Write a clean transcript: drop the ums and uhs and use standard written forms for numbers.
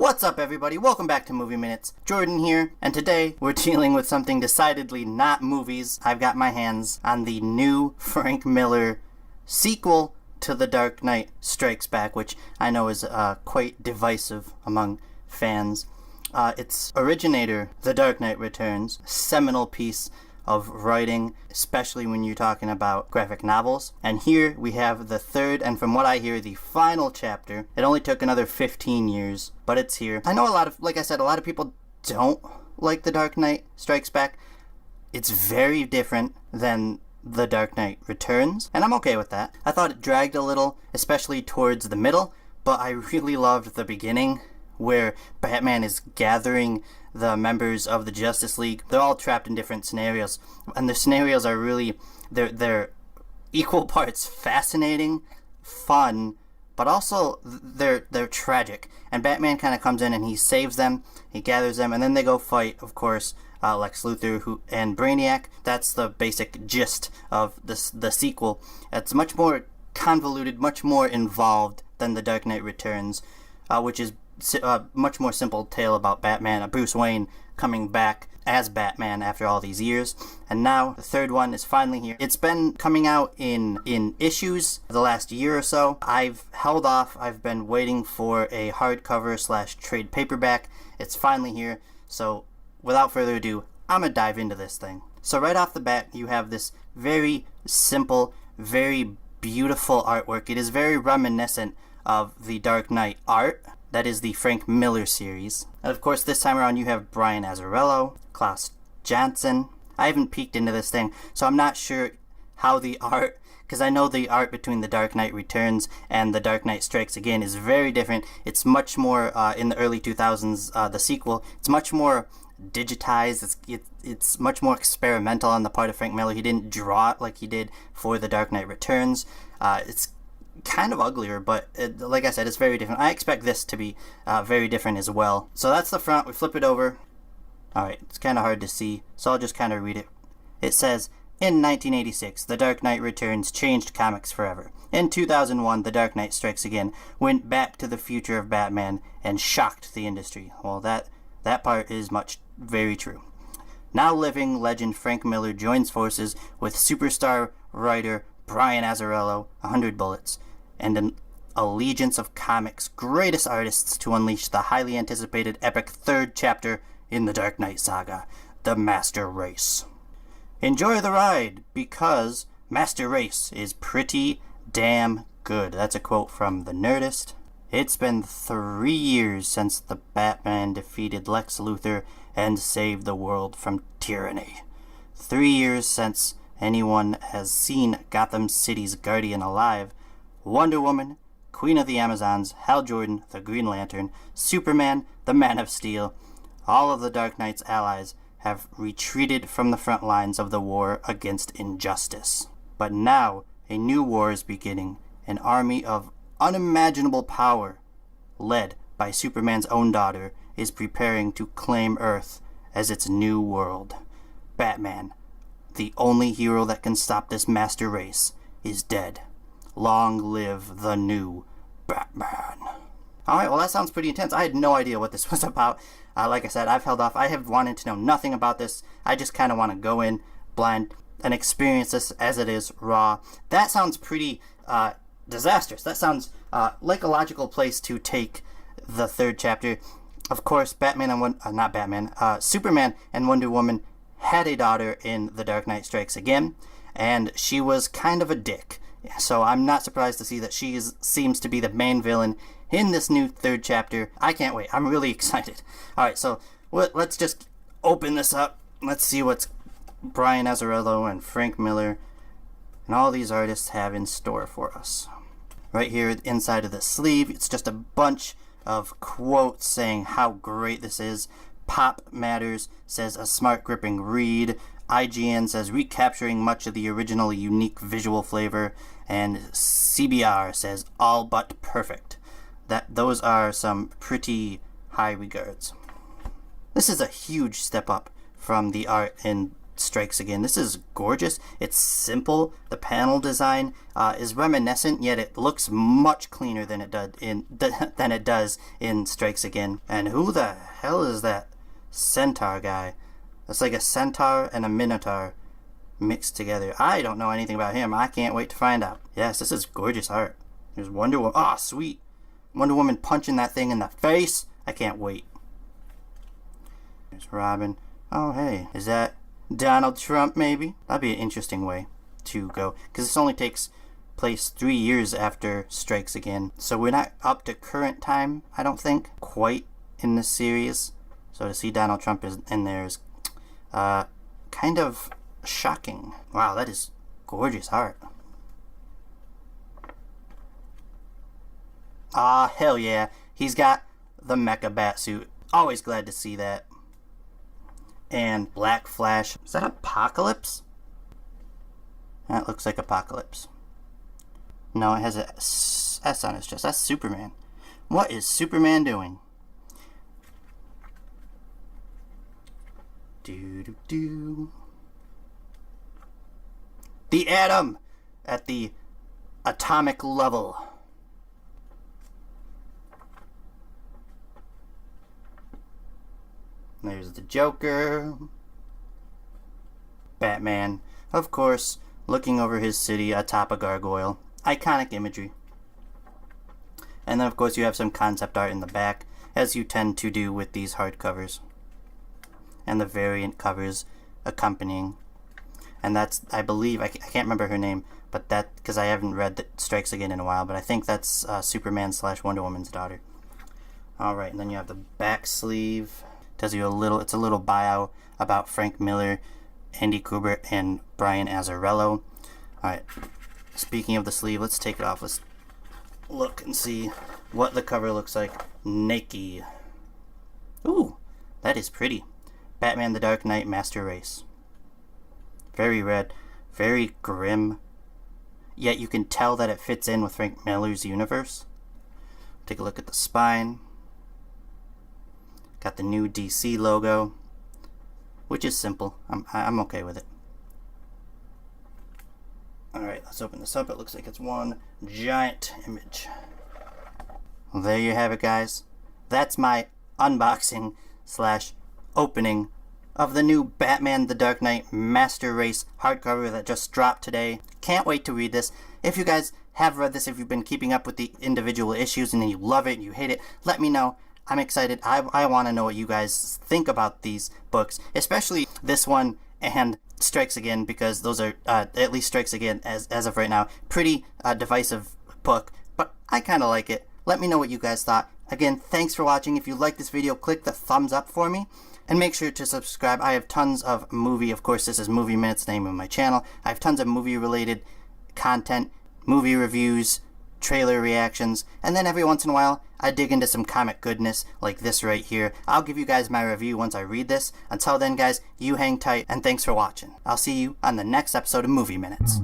What's up, everybody? Welcome back to Movie Minutes. Jordan here, and today we're dealing with something decidedly not movies. I've got my hands on the new Frank Miller sequel to The Dark Knight Strikes Back, which I know is quite divisive among fans. Its originator, The Dark Knight Returns, seminal piece of writing, especially when you're talking about graphic novels. And here we have the third, and from what I hear, the final chapter. It only took another 15 years, but it's here. I know a lot of people don't like The Dark Knight Strikes Back. It's very different than The Dark Knight Returns, and I'm okay with that. I thought it dragged a little, especially towards the middle, but I really loved the beginning, where Batman is gathering the members of the Justice League. They're all trapped in different scenarios, and the scenarios are really, they're equal parts fascinating, fun, but also they're tragic. And Batman kind of comes in and he saves them, he gathers them, and then they go fight, of course, Lex Luthor and Brainiac. That's the basic gist of the sequel. It's much more convoluted, much more involved than The Dark Knight Returns, which is a much more simple tale about Batman, Bruce Wayne coming back as Batman after all these years. And now the third one is finally here. It's been coming out in issues the last year or so. I've held off. I've been waiting for a hardcover / trade paperback. It's finally here. So without further ado, I'm gonna dive into this thing. So right off the bat, you have this very simple, very beautiful artwork. It is very reminiscent of the Dark Knight art. That is the Frank Miller series. And of course, this time around you have Brian Azzarello, Klaus Janson. I haven't peeked into this thing, so I'm not sure how the art, because I know the art between The Dark Knight Returns and The Dark Knight Strikes Again is very different. It's much more, in the early 2000s, the sequel, it's much more digitized. It's much more experimental on the part of Frank Miller. He didn't draw it like he did for The Dark Knight Returns. It's kind of uglier, but like I said, it's very different. I expect this to be very different as well. So that's the front. We flip it over. Alright, it's kind of hard to see, so I'll just kind of read it. It says, in 1986, The Dark Knight Returns changed comics forever. In 2001, The Dark Knight Strikes Again went back to the future of Batman and shocked the industry. Well, that part is very true. Now living legend Frank Miller joins forces with superstar writer Brian Azzarello, 100 Bullets, and an allegiance of comics' greatest artists to unleash the highly anticipated epic third chapter in the Dark Knight saga, The Master Race. Enjoy the ride, because Master Race is pretty damn good. That's a quote from The Nerdist. It's been 3 years since the Batman defeated Lex Luthor and saved the world from tyranny. 3 years since anyone has seen Gotham City's Guardian alive. Wonder Woman, Queen of the Amazons, Hal Jordan, the Green Lantern, Superman, the Man of Steel, all of the Dark Knight's allies have retreated from the front lines of the war against injustice. But now, a new war is beginning. An army of unimaginable power, led by Superman's own daughter, is preparing to claim Earth as its new world. Batman, the only hero that can stop this master race, is dead. Long live the new Batman. Alright, well that sounds pretty intense. I had no idea what this was about. Like I said, I've held off. I have wanted to know nothing about this. I just kind of want to go in blind and experience this as it is, raw. That sounds pretty disastrous. That sounds like a logical place to take the third chapter. Of course, Superman and Wonder Woman had a daughter in The Dark Knight Strikes Again, and she was kind of a dick. So I'm not surprised to see that she seems to be the main villain in this new third chapter. I can't wait. I'm really excited. Alright, so let's just open this up. Let's see what Brian Azzarello and Frank Miller and all these artists have in store for us. Right here inside of the sleeve, it's just a bunch of quotes saying how great this is. Pop Matters says a smart gripping read. IGN says recapturing much of the original unique visual flavor. And CBR says all but perfect. Those are some pretty high regards. This is a huge step up from the art in Strikes Again. This is gorgeous. It's simple. The panel design is reminiscent, yet it looks much cleaner than it does in Strikes Again. And who the hell is that centaur guy? That's like a centaur and a minotaur mixed together. I don't know anything about him. I can't wait to find out. Yes, this is gorgeous art. There's Wonder Woman. Oh, sweet. Wonder Woman punching that thing in the face. I can't wait. There's Robin. Oh, hey. Is that Donald Trump, maybe? That'd be an interesting way to go. Because this only takes place 3 years after Strikes Again. So we're not up to current time, I don't think, quite in this series. So to see Donald Trump in there is kind of shocking. Wow, that is gorgeous art. Ah, hell yeah. He's got the mecha batsuit. Always glad to see that. And Black Flash. Is that Apocalypse? That looks like Apocalypse. No, it has a S on his chest. That's Superman. What is Superman doing? Do. The Atom at the atomic level. There's the Joker. Batman, of course, looking over his city atop a gargoyle. Iconic imagery. And then, of course, you have some concept art in the back, as you tend to do with these hardcovers. And the variant covers accompanying. And that's, I believe, I can't remember her name, but that, because I haven't read the Strikes Again in a while, but I think that's Superman / Wonder Woman's daughter. Alright, and then you have the back sleeve. Tells you it's a little bio about Frank Miller, Andy Kubert, and Brian Azzarello. Alright, speaking of the sleeve, let's take it off. Let's look and see what the cover looks like. Naked. Ooh, that is pretty. Batman the Dark Knight Master Race. Very red, very grim, yet you can tell that it fits in with Frank Miller's universe. Take a look at the spine. Got the new DC logo, which is simple. I'm okay with it. Alright, let's open this up. It looks like it's one giant image. Well, there you have it, guys. That's my unboxing / opening of the new Batman the Dark Knight Master Race hardcover that just dropped today. Can't wait to read this. If you guys have read this, if you've been keeping up with the individual issues and you love it and you hate it, let me know. I'm excited. I want to know what you guys think about these books, especially this one and Strikes Again, because those are, at least Strikes Again, as of right now, pretty divisive book, but I kind of like it. Let me know what you guys thought. Again, thanks for watching. If you like this video, click the thumbs up for me, and make sure to subscribe. I have tons of of course, this is Movie Minutes, the name of my channel. I have tons of movie-related content, movie reviews, trailer reactions, and then every once in a while I dig into some comic goodness like this right here. I'll give you guys my review once I read this. Until then, guys, you hang tight, and thanks for watching. I'll see you on the next episode of Movie Minutes.